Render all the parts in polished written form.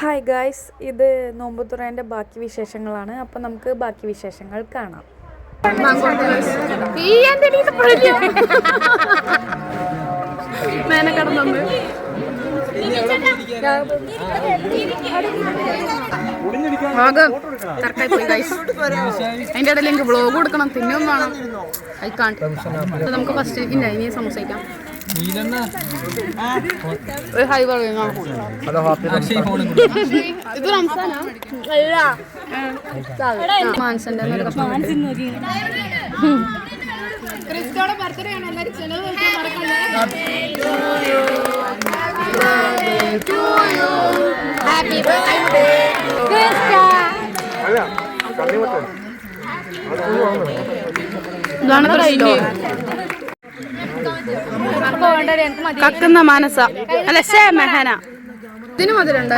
Hi guys, ഇത് നോമ്പുതുറേൻ്റെ ബാക്കി വിശേഷങ്ങളാണ്. അപ്പം നമുക്ക് ബാക്കി വിശേഷങ്ങൾ കാണാം. അതിൻ്റെ ഇടയിൽ എനിക്ക് വ്ളോഗ് കൊടുക്കണം, തിന്നും വേണം. നമുക്ക് ഫസ്റ്റ് ഇല്ല ഇനി സമൂസ കഴിക്കാം. ഹായ് പറയുന്ന ഇത് റംസാനാ മാൻസന്റെ ക്രിസ്റ്റോടെ ബർത്ത്ഡേ ആണ്. എല്ലാവരും ചെലവ് കക്കുന്ന മനസ്സ അല്ല മെഹന ഇതിന് മധുരണ്ടോ?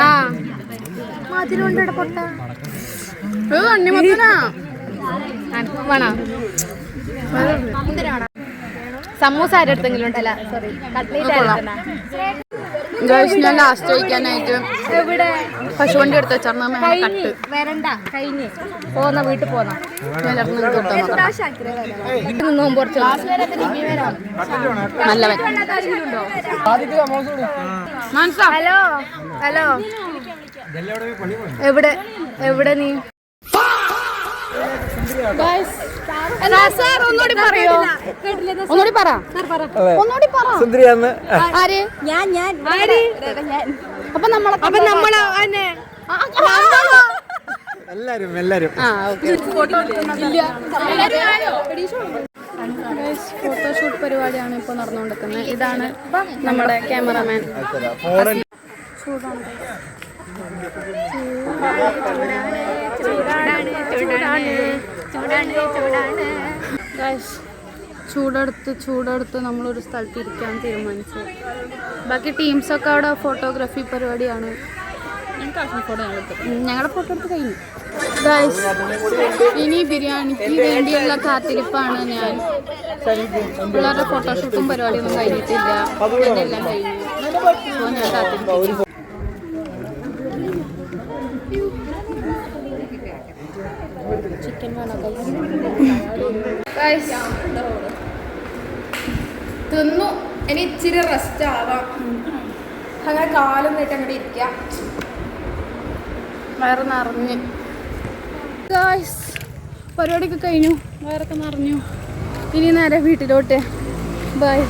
സമൂസ ആരെടുത്തെങ്കിലും ഉണ്ടല്ല, സോറി ഞാൻ ലാസ്റ്റ് കഴിക്കാനായിട്ട് പശുവണ്ടി എടുത്ത് വെച്ചാൽ വരണ്ട, കഴിഞ്ഞ് പോന്ന വീട്ടിൽ പോന്ന നല്ലവൻ. ഹലോ ഹലോ, എവിടെ എവിടെ നീ? ഒന്നുകൂടി പറയോ? ഒന്നുകൂടി പറ. ആര്? ഞാൻ അപ്പൊ നമ്മളെ എല്ലാരും ഫോട്ടോഷൂട്ട് പരിപാടിയാണ് ഇപ്പോൾ നടന്നുകൊണ്ടിരിക്കുന്നത്. ഇതാണ് നമ്മുടെ ക്യാമറമാൻ. ചൂടെടുത്ത് നമ്മളൊരു സ്ഥലത്ത് ഇരിക്കാൻ തീരുമാനിച്ചു. ബാക്കി ടീംസൊക്കെ അവിടെ ഫോട്ടോഗ്രാഫി പരിപാടിയാണ്. ഞങ്ങളുടെ ഫോട്ടോ എടുത്ത് കഴിഞ്ഞു. ഗൈസ്, ഇനി ബിരിയാണിക്ക് വേണ്ടിയുള്ള കാത്തിരിപ്പാണ്. ഞാൻ പിള്ളേരുടെ ഫോട്ടോഷൂട്ടും പരിപാടിയൊന്നും കഴിഞ്ഞിട്ടില്ല, എല്ലാം കഴിഞ്ഞു. അപ്പോൾ ഞാൻ കാത്തിരിക്കും. ചിക്കൻ വേണം ഗൈസ്. തിന്നു, ഇനി ഇച്ചിരി റെസ്റ്റ് ആവാം. അങ്ങനെ കാലം നീട്ടി അങ്ങോട്ട് ഇരിക്കാം. വയറ് നിറഞ്ഞ് ഗൈസ്, പരിപാടിയൊക്കെ കഴിഞ്ഞു, വയറൊക്കെ നിറഞ്ഞു. ഇനി നേരെ വീട്ടിലോട്ട്. ബൈ.